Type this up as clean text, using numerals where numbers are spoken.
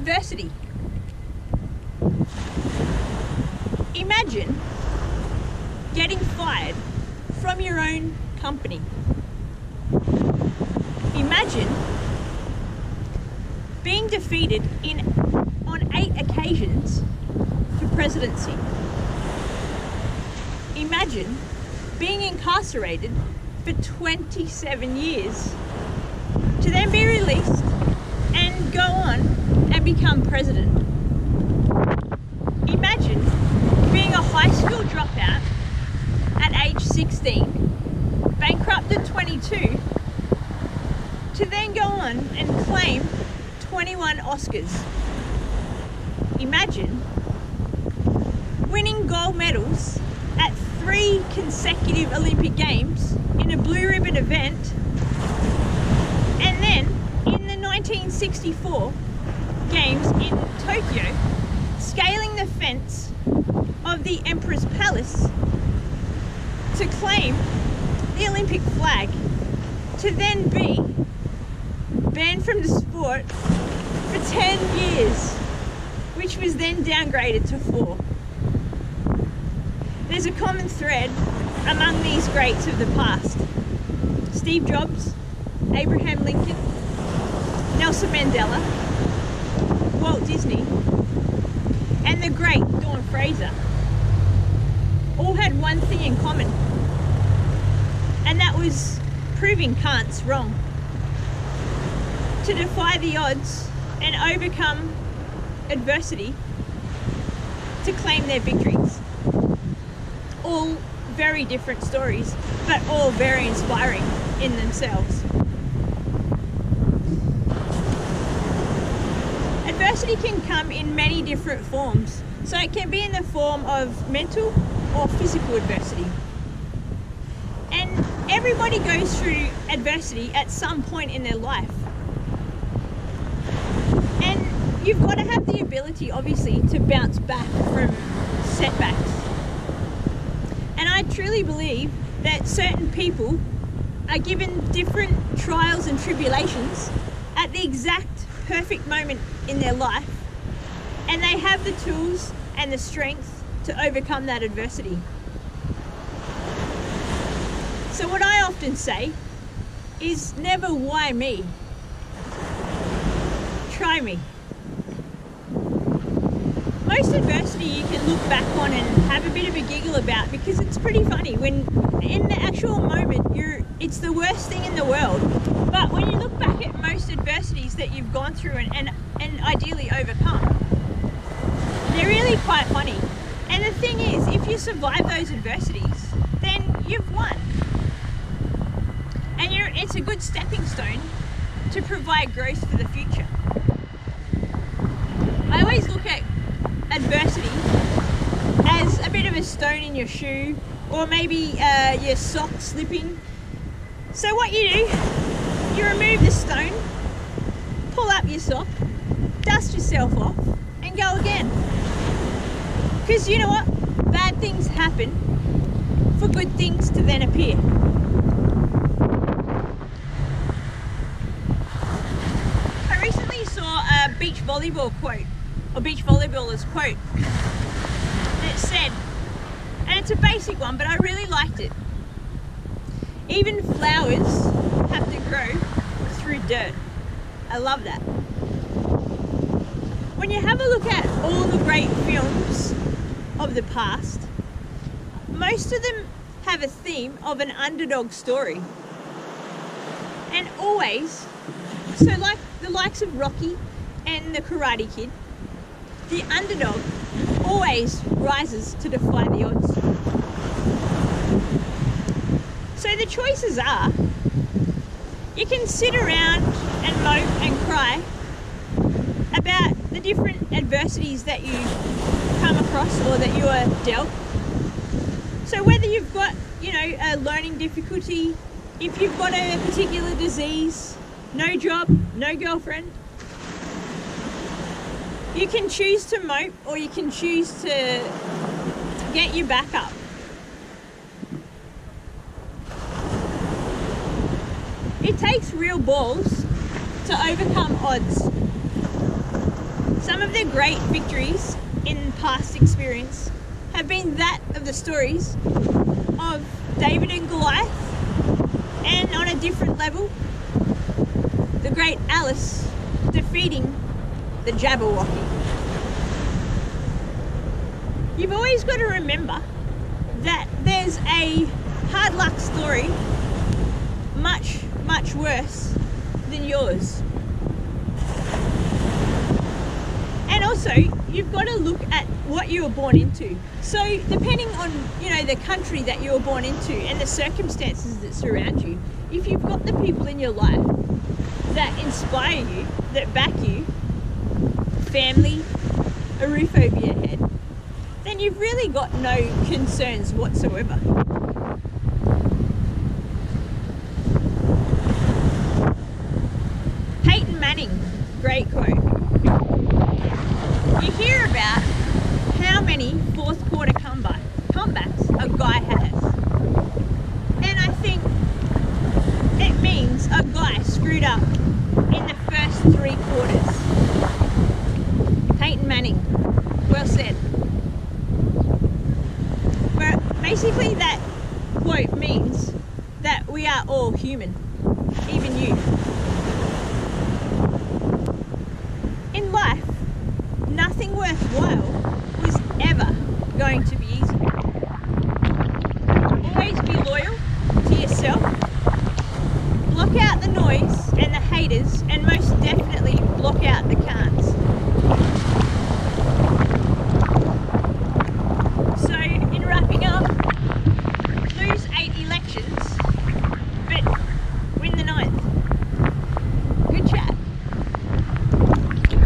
adversity. Imagine getting fired from your own company. Imagine being defeated on 8 occasions for presidency. Imagine being incarcerated for 27 years to then be released and go on and become president. Imagine being a high school dropout at age 16, bankrupt at 22, to then go on and claim 21 Oscars. Imagine winning gold medals at 3 consecutive Olympic Games in a blue ribbon event, and then in the 1964 Games in Tokyo, scaling the fence of the Emperor's Palace to claim the Olympic flag, to then be banned from the sport for 10 years, which was then downgraded to 4. There's a common thread among these greats of the past: Steve Jobs, Abraham Lincoln, Nelson Mandela, Walt Disney, and the great Dawn Fraser all had one thing in common, and that was proving cunts wrong, to defy the odds and overcome adversity to claim their victories. All very different stories, but all very inspiring in themselves. Adversity can come in many different forms. So it can be in the form of mental or physical adversity. And everybody goes through adversity at some point in their life. And you've got to have the ability, obviously, to bounce back from setbacks. And I truly believe that certain people are given different trials and tribulations at the exact perfect moment in their life, and they have the tools and the strength to overcome that adversity. So what I often say is never why me, try me. Most adversity you can look back on and have a bit of a giggle about, because it's pretty funny when in the actual moment it's the worst thing in the world. But when you look back at most adversities that you've gone through and ideally overcome, they're really quite funny. And the thing is, if you survive those adversities, then you've won. And it's a good stepping stone to provide growth for the future. I always look at adversity as a bit of a stone in your shoe, or maybe your sock slipping. So what you do, you remove the stone, pull up your sock, dust yourself off, and go again. Because you know what? Bad things happen for good things to then appear. I recently saw a beach volleyball quote, or beach volleyballer's quote, and it said, and it's a basic one, but I really liked it: even flowers have to grow through dirt. I love that. When you have a look at all the great films of the past, most of them have a theme of an underdog story. And always, so like the likes of Rocky and the Karate Kid, the underdog always rises to defy the odds. So the choices are, you can sit around and mope and cry about the different adversities that you come across or that you are dealt. So whether you've got, a learning difficulty, if you've got a particular disease, no job, no girlfriend, you can choose to mope or you can choose to get you back up. It takes real balls to overcome odds. Some of the great victories in past experience have been that of the stories of David and Goliath, and on a different level, the great Alice defeating the Jabberwocky. You've always got to remember that there's a hard luck story much, much worse than yours. And also, you've got to look at what you were born into. So depending on, the country that you were born into and the circumstances that surround you, if you've got the people in your life that inspire you, that back you, family, a roof over your head, then you've really got no concerns whatsoever. Peyton Manning, great quote. You hear about how many fourth quarter comebacks a guy has. And I think it means a guy screwed up in the first 3 quarters. Peyton Manning, well said. But basically that quote means that we are all human, even you.